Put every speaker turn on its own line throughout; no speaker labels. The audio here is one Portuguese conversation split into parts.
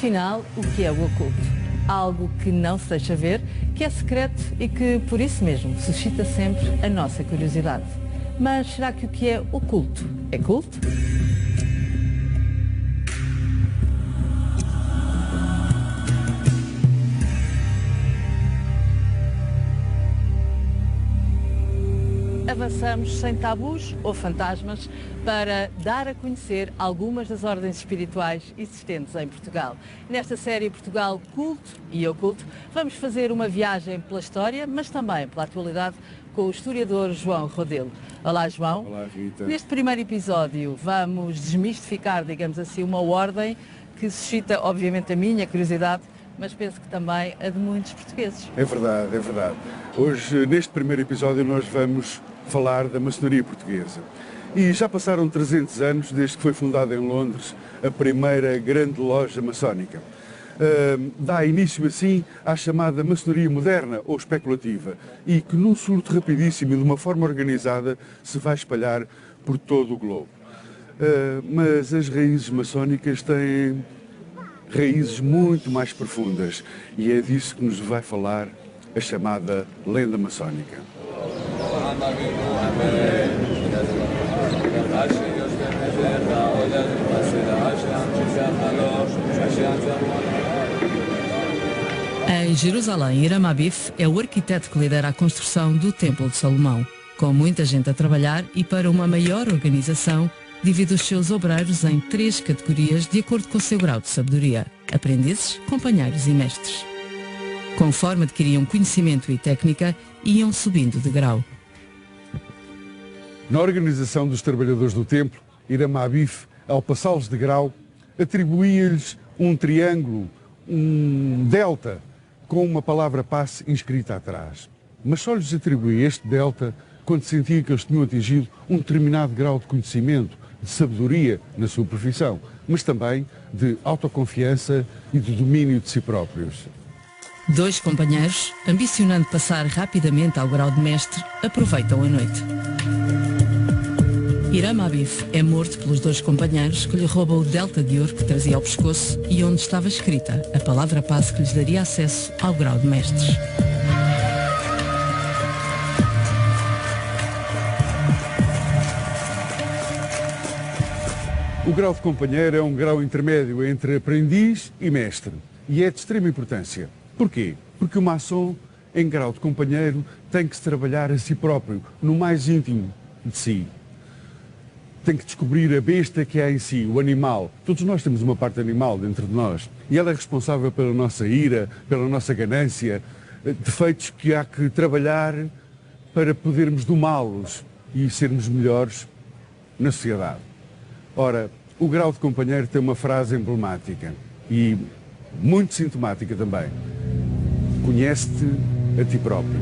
Afinal, o que é o oculto? Algo que não se deixa ver, que é secreto e que, por isso mesmo, suscita sempre a nossa curiosidade. Mas será que o que é oculto é culto? Avançamos sem tabus ou fantasmas para dar a conhecer algumas das ordens espirituais existentes em Portugal. Nesta série Portugal Culto e Oculto, vamos fazer uma viagem pela história, mas também pela atualidade, com o historiador João Rodelo. Olá, João.
Olá, Rita.
Neste primeiro episódio vamos desmistificar, digamos assim, uma ordem que suscita, obviamente, a minha curiosidade, mas penso que também a de muitos portugueses.
É verdade, é verdade. Hoje, neste primeiro episódio, nós vamos falar da maçonaria portuguesa. E já passaram 300 anos desde que foi fundada em Londres a primeira grande loja maçónica. Dá início, assim, à chamada maçonaria moderna ou especulativa e que, num surto rapidíssimo e de uma forma organizada, se vai espalhar por todo o globo. Mas as raízes maçónicas têm raízes muito mais profundas e é disso que nos vai falar a chamada lenda maçónica.
Em Jerusalém, Hiram Abif é o arquiteto que lidera a construção do Templo de Salomão. Com muita gente a trabalhar e para uma maior organização, divide os seus obreiros em 3 categorias de acordo com o seu grau de sabedoria: aprendizes, companheiros e mestres. Conforme adquiriam conhecimento e técnica, iam subindo de grau.
Na organização dos trabalhadores do templo, Hiram Abif, ao passá-los de grau, atribuía-lhes um triângulo, um delta, com uma palavra passe inscrita atrás. Mas só lhes atribuía este delta quando sentia que eles tinham atingido um determinado grau de conhecimento, de sabedoria na sua profissão, mas também de autoconfiança e de domínio de si próprios.
2 companheiros, ambicionando passar rapidamente ao grau de mestre, aproveitam a noite. Hiram Abif é morto pelos 2 companheiros que lhe roubam o delta de ouro que trazia ao pescoço e onde estava escrita a palavra passe que lhes daria acesso ao grau de mestres.
O grau de companheiro é um grau intermédio entre aprendiz e mestre e é de extrema importância. Porquê? Porque o maçom, em grau de companheiro, tem que se trabalhar a si próprio, no mais íntimo de si. Tem que descobrir a besta que há em si, o animal. Todos nós temos uma parte animal dentro de nós e ela é responsável pela nossa ira, pela nossa ganância, defeitos que há que trabalhar para podermos domá-los e sermos melhores na sociedade. Ora, o grau de companheiro tem uma frase emblemática e muito sintomática também. Conhece-te a ti próprio.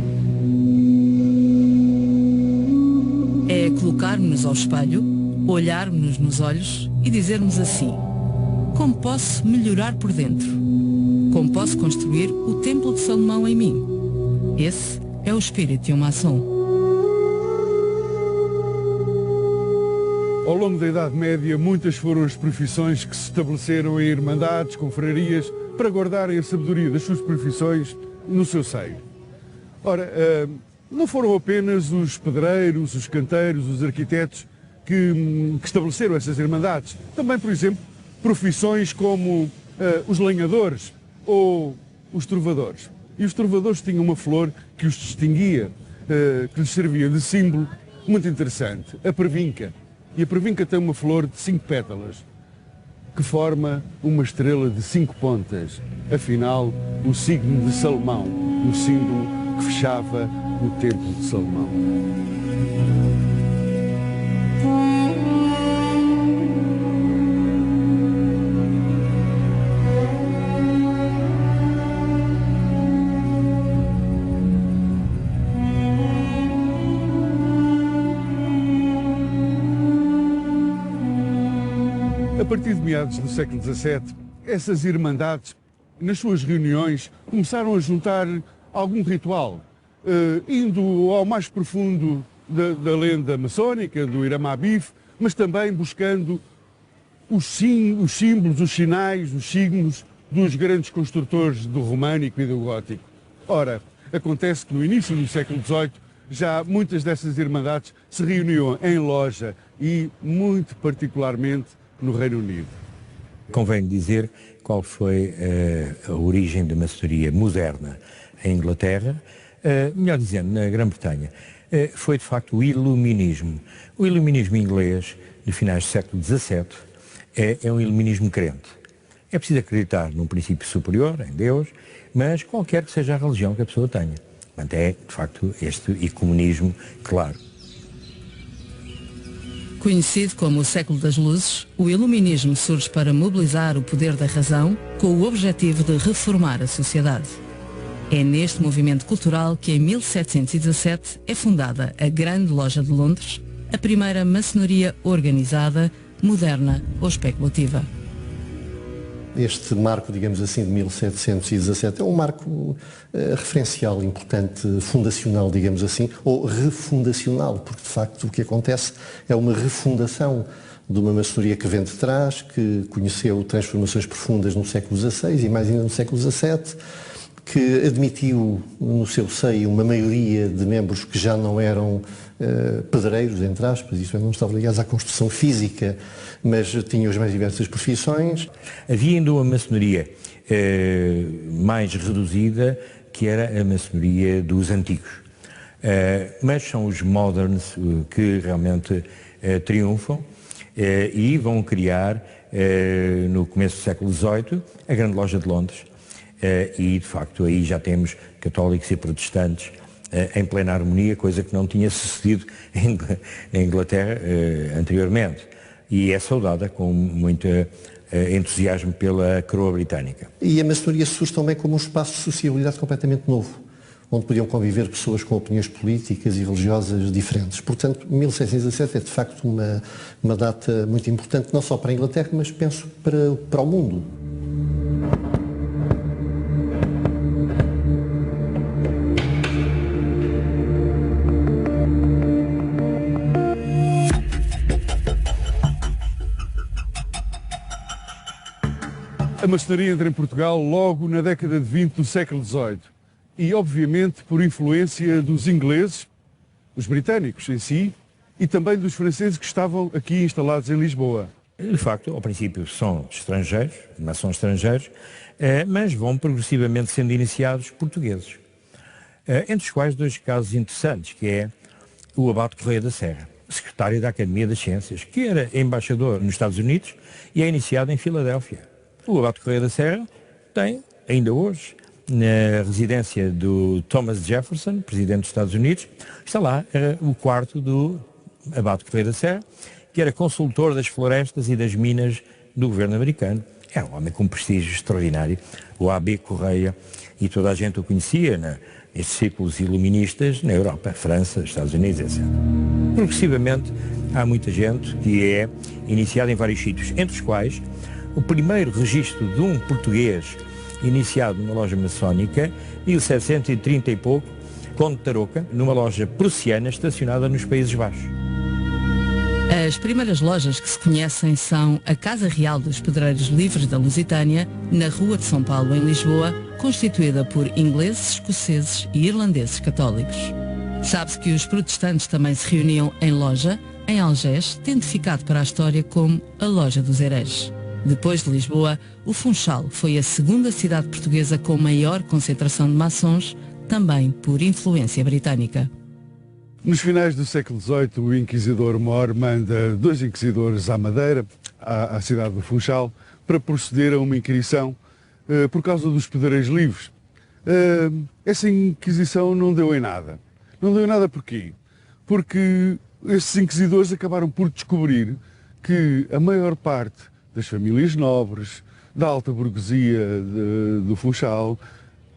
É colocarmos-nos ao espelho, olharmos-nos nos olhos e dizermos assim: como posso melhorar por dentro? Como posso construir o Templo de Salomão em mim? Esse é o espírito de um maçom.
Ao longo da Idade Média, muitas foram as profissões que se estabeleceram em irmandades, confrarias, para guardarem a sabedoria das suas profissões no seu seio. Ora, não foram apenas os pedreiros, os canteiros, os arquitetos que estabeleceram essas irmandades. Também, por exemplo, profissões como os lenhadores ou os trovadores. E os trovadores tinham uma flor que os distinguia, que lhes servia de símbolo muito interessante, a pervinca. E a pervinca tem uma flor de 5 pétalas, que forma uma estrela de 5 pontas. Afinal, o signo de Salomão, o símbolo que fechava o Templo de Salomão. A partir de meados do século XVII, essas irmandades, nas suas reuniões, começaram a juntar algum ritual, indo ao mais profundo da lenda maçónica, do Hiram Abif, mas também buscando os símbolos, os sinais, os signos dos grandes construtores do românico e do gótico. Ora, acontece que no início do século XVIII já muitas dessas irmandades se reuniam em loja e, muito particularmente, no Reino Unido.
Convém dizer qual foi a origem da maçonaria moderna em Inglaterra, melhor dizendo, na Grã-Bretanha. Foi de facto o iluminismo. O iluminismo inglês, de finais do século XVII, é um iluminismo crente. É preciso acreditar num princípio superior, em Deus, mas qualquer que seja a religião que a pessoa tenha. Portanto, é, de facto, este ecumenismo claro.
Conhecido como o século das luzes, o iluminismo surge para mobilizar o poder da razão com o objetivo de reformar a sociedade. É neste movimento cultural que em 1717 é fundada a Grande Loja de Londres, a primeira maçonaria organizada, moderna ou especulativa.
Este marco, digamos assim, de 1717 é um marco referencial importante, fundacional, digamos assim, ou refundacional, porque de facto o que acontece é uma refundação de uma maçonaria que vem de trás, que conheceu transformações profundas no século XVI e mais ainda no século XVII, que admitiu no seu seio uma maioria de membros que já não eram pedreiros, entre aspas, isso não estavam ligados à construção física, mas tinham as mais diversas profissões.
Havia ainda uma maçonaria mais reduzida, que era a maçonaria dos antigos. Mas são os moderns que realmente triunfam e vão criar, no começo do século XVIII, a Grande Loja de Londres. E, de facto, aí já temos católicos e protestantes em plena harmonia, coisa que não tinha sucedido em Inglaterra anteriormente. E é saudada com muito entusiasmo pela coroa britânica.
E a maçonaria surge também como um espaço de sociabilidade completamente novo, onde podiam conviver pessoas com opiniões políticas e religiosas diferentes. Portanto, 1717 é de facto uma data muito importante, não só para a Inglaterra, mas penso para o mundo.
A maçonaria entra em Portugal logo na década de 20 do século XVIII e, obviamente, por influência dos ingleses, os britânicos em si, e também dos franceses que estavam aqui instalados em Lisboa.
De facto, ao princípio são estrangeiros, maçons estrangeiros, mas vão progressivamente sendo iniciados portugueses. Entre os quais dois casos interessantes, que é o Abade Correia da Serra, secretário da Academia das Ciências, que era embaixador nos Estados Unidos e é iniciado em Filadélfia. O Abade Correia da Serra tem, ainda hoje, na residência do Thomas Jefferson, presidente dos Estados Unidos, está lá o quarto do Abade Correia da Serra, que era consultor das florestas e das minas do governo americano. Era um homem com prestígio extraordinário, o A.B. Correia, e toda a gente o conhecia nesses círculos iluministas na Europa, França, Estados Unidos, etc. Progressivamente, há muita gente que é iniciada em vários sítios, entre os quais o primeiro registro de um português iniciado numa loja maçónica, 1730 e pouco, Conde de Tarouca, numa loja prussiana estacionada nos Países Baixos.
As primeiras lojas que se conhecem são a Casa Real dos Pedreiros Livres da Lusitânia, na Rua de São Paulo, em Lisboa, constituída por ingleses, escoceses e irlandeses católicos. Sabe-se que os protestantes também se reuniam em loja, em Algés, tendo ficado para a história como a Loja dos Hereges. Depois de Lisboa, o Funchal foi a segunda cidade portuguesa com maior concentração de maçons, também por influência britânica.
Nos finais do século XVIII, o inquisidor Mor manda 2 inquisidores à Madeira, à cidade do Funchal, para proceder a uma inquirição por causa dos pedreiros livres. Essa inquisição não deu em nada. Não deu em nada porquê? Porque esses inquisidores acabaram por descobrir que a maior parte das famílias nobres, da alta burguesia do Funchal,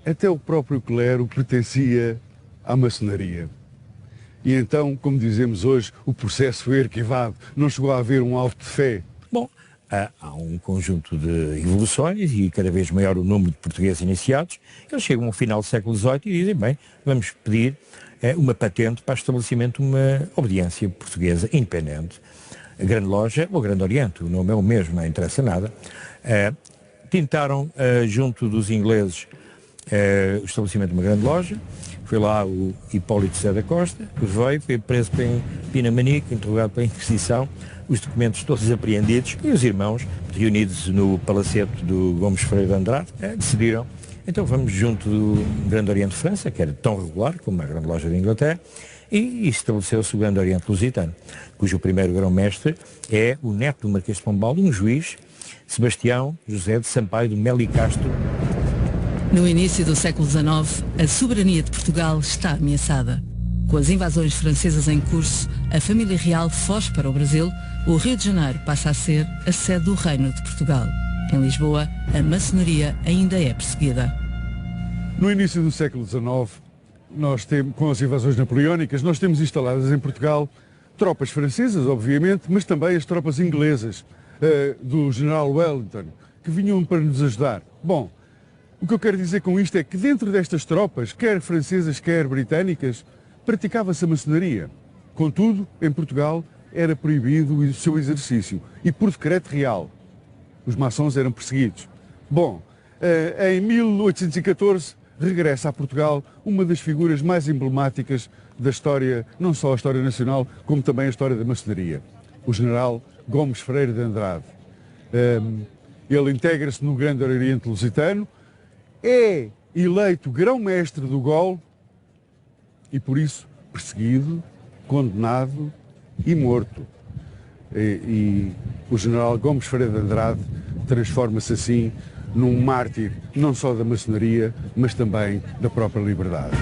até o próprio clero pertencia à maçonaria. E então, como dizemos hoje, o processo foi arquivado, não chegou a haver um auto de fé.
Bom, há um conjunto de evoluções e cada vez maior o número de portugueses iniciados. Eles chegam ao final do século XVIII e dizem, bem, vamos pedir uma patente para o estabelecimento de uma obediência portuguesa independente. A Grande Loja ou Grande Oriente, o nome é o mesmo, não interessa nada, tintaram junto dos ingleses o estabelecimento de uma grande loja. Foi lá o Hipólito Zé da Costa, que veio, foi preso em Pinamanique, interrogado pela Inquisição, os documentos todos apreendidos, e os irmãos, reunidos no palacete do Gomes Freire de Andrade, decidiram, então vamos junto do Grande Oriente de França, que era tão regular como a Grande Loja de Inglaterra, e estabeleceu-se o Grande Oriente Lusitano, cujo primeiro grão-mestre é o neto do Marquês de Pombal, um juiz, Sebastião José de Sampaio de Melo e Castro.
No início do século XIX, a soberania de Portugal está ameaçada. Com as invasões francesas em curso, a família real foge para o Brasil, o Rio de Janeiro passa a ser a sede do Reino de Portugal. Em Lisboa, a maçonaria ainda é perseguida.
No início do século XIX, com as invasões napoleónicas, nós temos instaladas em Portugal tropas francesas, obviamente, mas também as tropas inglesas do general Wellington, que vinham para nos ajudar. Bom, o que eu quero dizer com isto é que dentro destas tropas, quer francesas, quer britânicas, praticava-se a maçonaria. Contudo, em Portugal, era proibido o seu exercício e por decreto real. Os maçons eram perseguidos. Bom, em 1814 regressa a Portugal uma das figuras mais emblemáticas da história, não só a história nacional, como também a história da maçonaria, o general Gomes Freire de Andrade. Ele integra-se no Grande Oriente Lusitano, é eleito grão-mestre do GOL e, por isso, perseguido, condenado e morto. E o general Gomes Freire de Andrade transforma-se assim num mártir, não só da maçonaria, mas também da própria liberdade.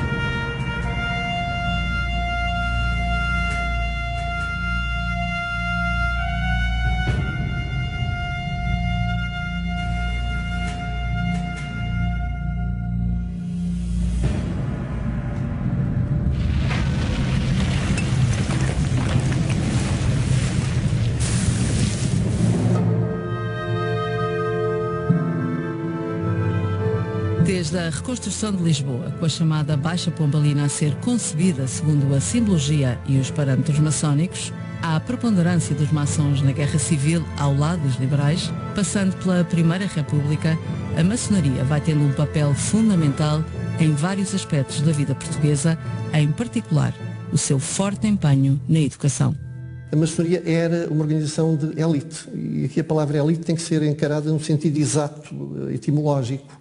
Desde a reconstrução de Lisboa, com a chamada Baixa Pombalina a ser concebida segundo a simbologia e os parâmetros maçónicos, há a preponderância dos maçons na Guerra Civil ao lado dos liberais, passando pela Primeira República, a maçonaria vai tendo um papel fundamental em vários aspectos da vida portuguesa, em particular o seu forte empenho na educação.
A maçonaria era uma organização de elite, e aqui a palavra elite tem que ser encarada no sentido exato, etimológico.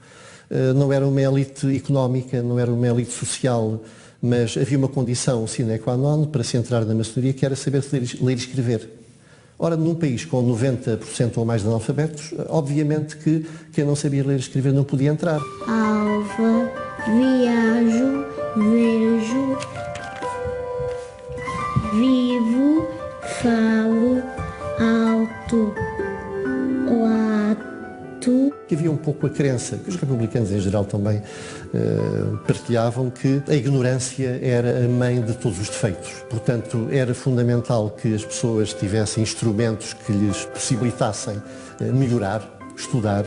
Não era uma elite económica, não era uma elite social, mas havia uma condição sine qua non para se entrar na maçonaria, que era saber ler e escrever. Ora, num país com 90% ou mais de analfabetos, obviamente que quem não sabia ler e escrever não podia entrar.
Alva, viajo, vejo, vivo, falo, alto, lato.
Que havia um pouco a crença, que os republicanos em geral também partilhavam, que a ignorância era a mãe de todos os defeitos. Portanto, era fundamental que as pessoas tivessem instrumentos que lhes possibilitassem melhorar, estudar,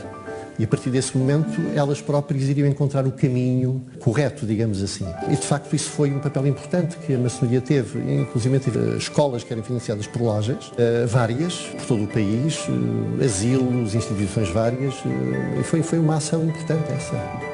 e a partir desse momento elas próprias iriam encontrar o caminho correto, digamos assim. E de facto isso foi um papel importante que a maçonaria teve, inclusive teve escolas que eram financiadas por lojas, várias, por todo o país, asilos, instituições várias, e foi uma ação importante essa.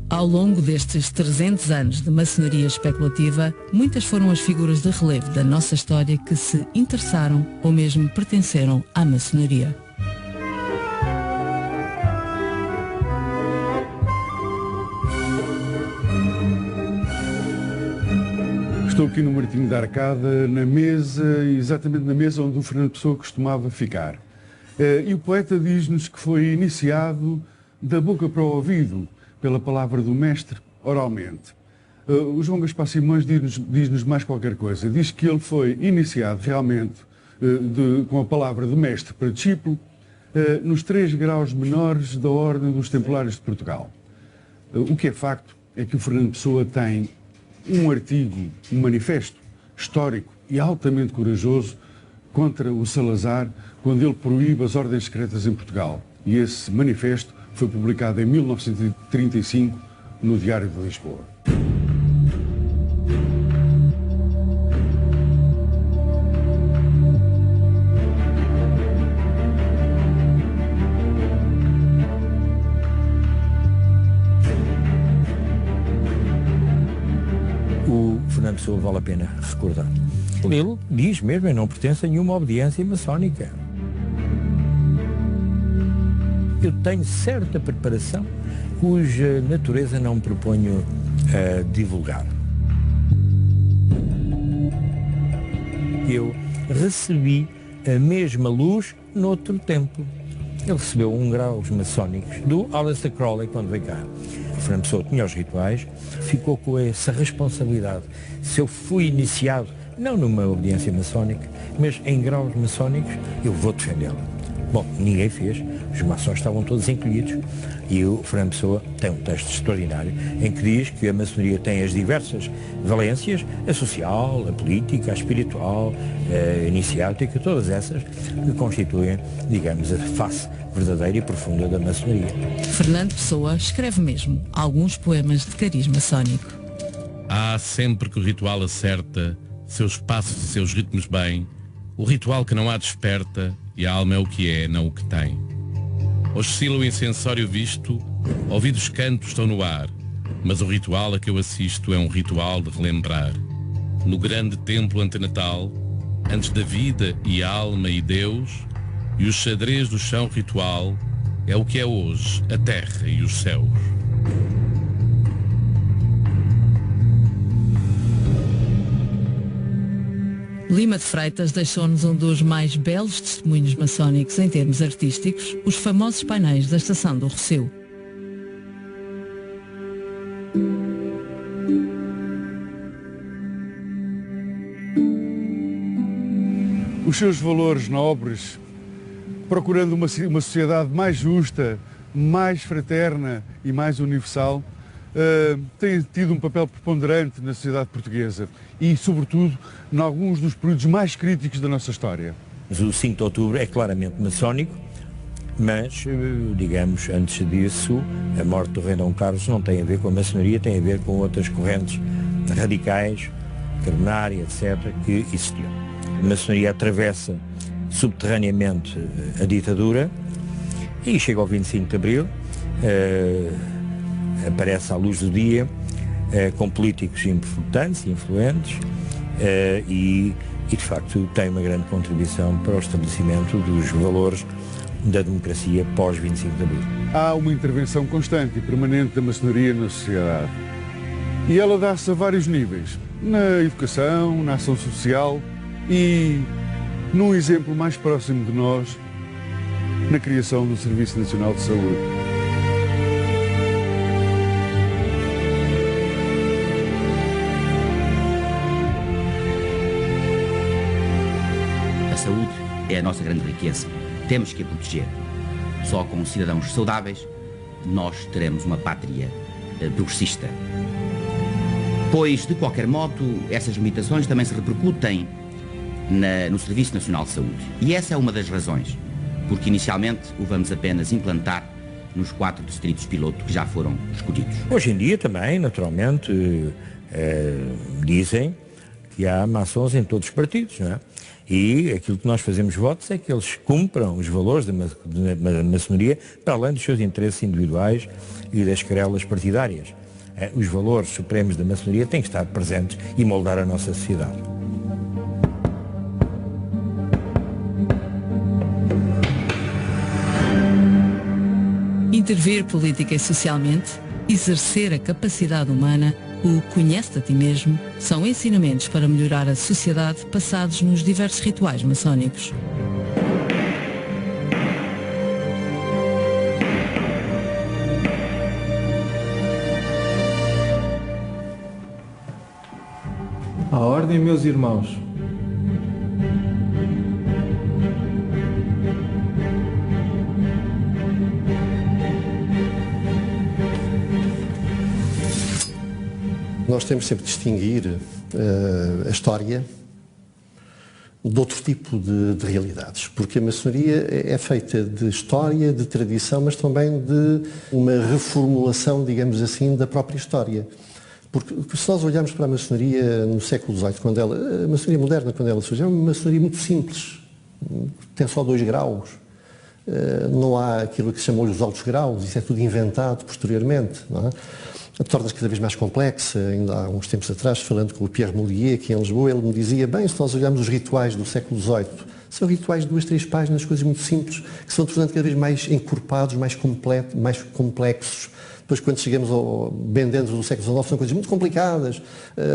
Ao longo destes 300 anos de maçonaria especulativa, muitas foram as figuras de relevo da nossa história que se interessaram ou mesmo pertenceram à maçonaria.
Estou aqui no Martinho da Arcada, na mesa, exatamente na mesa onde o Fernando Pessoa costumava ficar. E o poeta diz-nos que foi iniciado da boca para o ouvido, pela palavra do mestre, oralmente. O João Gaspar Simões diz-nos mais qualquer coisa. Diz que ele foi iniciado realmente com a palavra do mestre para discípulo nos 3 graus menores da Ordem dos Templários de Portugal. O que é facto é que o Fernando Pessoa tem um artigo, um manifesto histórico e altamente corajoso contra o Salazar, quando ele proíbe as ordens secretas em Portugal. E esse manifesto foi publicado em 1935 no Diário de Lisboa.
O Fernando Pessoa vale a pena recordar. Ele diz mesmo, eu não pertenço a nenhuma obediência maçónica. Eu tenho certa preparação cuja natureza não me proponho divulgar. Eu recebi a mesma luz noutro tempo. Ele recebeu um graus maçónicos do Aleister Crowley quando veio cá. O Fernando Pessoa tinha os rituais, ficou com essa responsabilidade. Se eu fui iniciado, não numa obediência maçónica, mas em graus maçónicos, eu vou defendê-la. Bom, ninguém fez, os maçons estavam todos encolhidos e o Fernando Pessoa tem um texto extraordinário em que diz que a maçonaria tem as diversas valências, a social, a política, a espiritual, a iniciática, todas essas que constituem, digamos, a face verdadeira e profunda da maçonaria.
Fernando Pessoa escreve mesmo alguns poemas de cariz maçónico.
Há sempre que o ritual acerta seus passos e seus ritmos bem, o ritual que não há desperta e a alma é o que é, não o que tem. Oscila o incensório visto, ouvidos cantos estão no ar, mas o ritual a que eu assisto é um ritual de relembrar. No grande templo antenatal, antes da vida e alma e Deus, e o xadrez do chão ritual é o que é hoje, a terra e os céus.
Lima de Freitas deixou-nos um dos mais belos testemunhos maçónicos em termos artísticos, os famosos painéis da Estação do Rosseu.
Os seus valores nobres, procurando uma sociedade mais justa, mais fraterna e mais universal, têm tido um papel preponderante na sociedade portuguesa e, sobretudo, em alguns dos períodos mais críticos da nossa história.
O 5 de outubro é claramente maçónico, mas, digamos, antes disso, a morte do rei Dom Carlos não tem a ver com a maçonaria, tem a ver com outras correntes radicais, carbonária, etc., que existiam. A maçonaria atravessa subterraneamente a ditadura e chega ao 25 de Abril, aparece à luz do dia, com políticos importantes e influentes e, de facto, tem uma grande contribuição para o estabelecimento dos valores da democracia pós-25 de Abril.
Há uma intervenção constante e permanente da maçonaria na sociedade. E ela dá-se a vários níveis, na educação, na ação social e, num exemplo mais próximo de nós, na criação do Serviço Nacional de Saúde.
A saúde é a nossa grande riqueza. Temos que a proteger. Só com cidadãos saudáveis nós teremos uma pátria progressista. Pois, de qualquer modo, essas limitações também se repercutem no Serviço Nacional de Saúde. E essa é uma das razões, porque inicialmente o vamos apenas implantar nos 4 distritos piloto que já foram escolhidos.
Hoje em dia também, naturalmente, dizem que há maçons em todos os partidos, não é? E aquilo que nós fazemos votos é que eles cumpram os valores da maçonaria para além dos seus interesses individuais e das querelas partidárias. Os valores supremos da maçonaria têm que estar presentes e moldar a nossa sociedade.
Intervir política e socialmente, exercer a capacidade humana, o conhece-te a ti mesmo, são ensinamentos para melhorar a sociedade passados nos diversos rituais maçónicos.
À ordem, meus irmãos.
Nós temos sempre de distinguir a história de outro tipo de realidades, porque a maçonaria é feita de história, de tradição, mas também de uma reformulação, digamos assim, da própria história. Porque se nós olharmos para a maçonaria no século XVIII, a maçonaria moderna, quando ela surgiu, é uma maçonaria muito simples, tem só 2 graus, não há aquilo que se chamou os altos graus, isso é tudo inventado posteriormente, não é? Torna-se cada vez mais complexa. Ainda há uns tempos atrás, falando com o Pierre Molier, aqui em Lisboa, ele me dizia, bem, se nós olharmos os rituais do século XVIII, são rituais de 2, 3 páginas, coisas muito simples, que se vão tornando cada vez mais encorpados, mais complexos. Depois, quando chegamos bem dentro do século XIX, são coisas muito complicadas,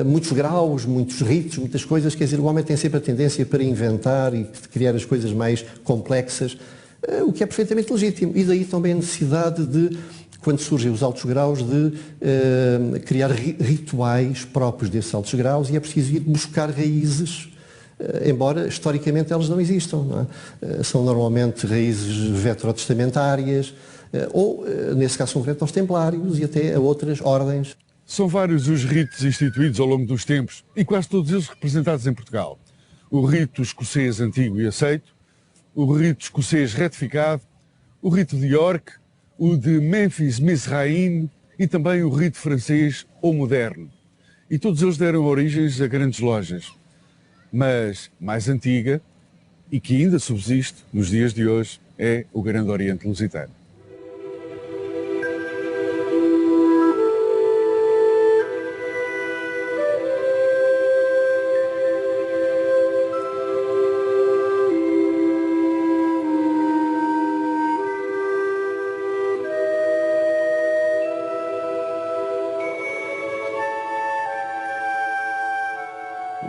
muitos graus, muitos ritos, muitas coisas. Quer dizer, o homem tem sempre a tendência para inventar e criar as coisas mais complexas, o que é perfeitamente legítimo. E daí também a necessidade de, quando surgem os altos graus, de criar rituais próprios desses altos graus, e é preciso ir buscar raízes, embora historicamente elas não existam. Não é? São normalmente raízes veterotestamentárias, ou, nesse caso concreto, aos templários e até a outras ordens.
São vários os ritos instituídos ao longo dos tempos e quase todos eles representados em Portugal. O rito escocês antigo e aceito, o rito escocês retificado, o rito de York, o de Memphis Mizraim e também o rito francês ou moderno. E todos eles deram origens a grandes lojas. Mas mais antiga, e que ainda subsiste nos dias de hoje, é o Grande Oriente Lusitano.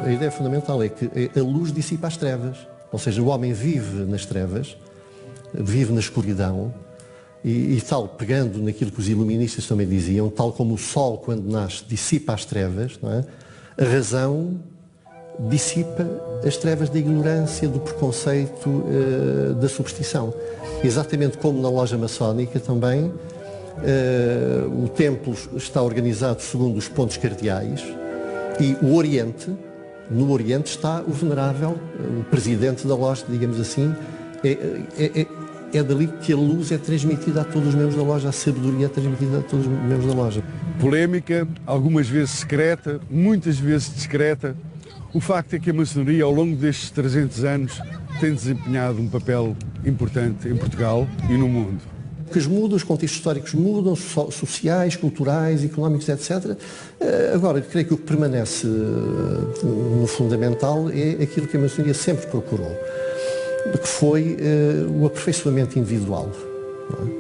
A ideia fundamental é que a luz dissipa as trevas, ou seja, o homem vive nas trevas, vive na escuridão, e tal, pegando naquilo que os iluministas também diziam, tal como o sol, quando nasce, dissipa as trevas, não é? A razão dissipa as trevas da ignorância, do preconceito, da superstição. Exatamente como na loja maçónica também, o templo está organizado segundo os pontos cardeais, e o Oriente, no Oriente está o venerável, o presidente da loja, digamos assim, é dali que a luz é transmitida a todos os membros da loja, a sabedoria é transmitida a todos os membros da loja.
Polémica, algumas vezes secreta, muitas vezes discreta. O facto é que a maçonaria, ao longo destes 300 anos, tem desempenhado um papel importante em Portugal e no mundo.
Que mudam, os contextos históricos mudam, sociais, culturais, económicos, etc. Agora, creio que o que permanece no fundamental é aquilo que a maçonaria sempre procurou, que foi o aperfeiçoamento individual, não é?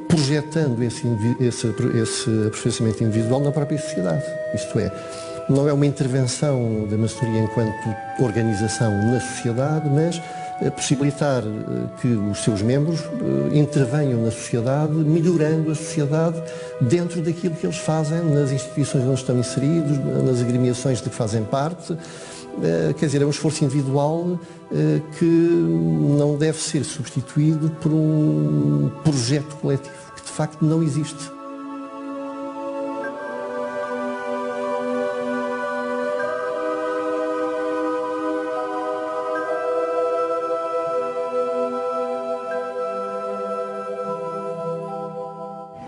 Projetando esse aperfeiçoamento individual na própria sociedade. Isto é, não é uma intervenção da maçonaria enquanto organização na sociedade, mas possibilitar que os seus membros intervenham na sociedade, melhorando a sociedade dentro daquilo que eles fazem, nas instituições onde estão inseridos, nas agremiações de que fazem parte. Quer dizer, é um esforço individual que não deve ser substituído por um projeto coletivo, que de facto não existe.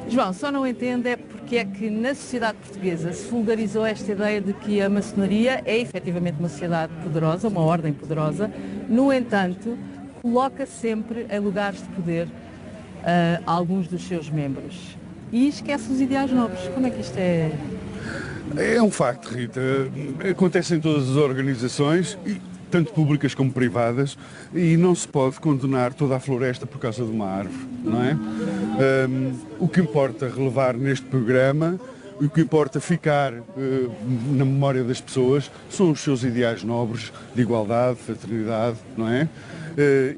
João, só não entendo é porque é que na sociedade portuguesa se vulgarizou esta ideia de que a maçonaria é efetivamente uma sociedade poderosa, uma ordem poderosa, no entanto, coloca sempre em lugares de poder alguns dos seus membros e esquece os ideais nobres. Como é que isto é?
É um facto, Rita. Acontece em todas as organizações, tanto públicas como privadas, e não se pode condenar toda a floresta por causa de uma árvore, não é? O que importa relevar neste programa, o que importa ficar na memória das pessoas, são os seus ideais nobres de igualdade, fraternidade, não é?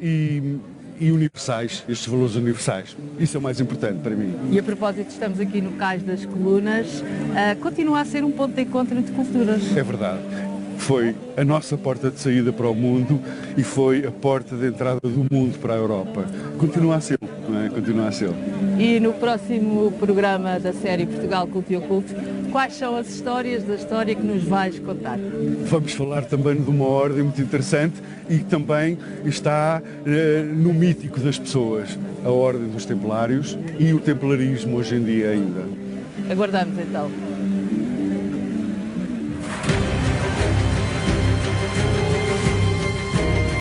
E universais, estes valores universais. Isso é o mais importante para mim.
E a propósito, estamos aqui no Cais das Colunas, continua a ser um ponto de encontro entre culturas.
É verdade. Foi a nossa porta de saída para o mundo e foi a porta de entrada do mundo para a Europa. Continua a ser, não é? Continua a ser.
E no próximo programa da série Portugal Culto e Oculto, quais são as histórias da história que nos vais contar?
Vamos falar também de uma ordem muito interessante e que também está no mítico das pessoas, a Ordem dos Templários e o templarismo hoje em dia ainda.
Aguardamos então.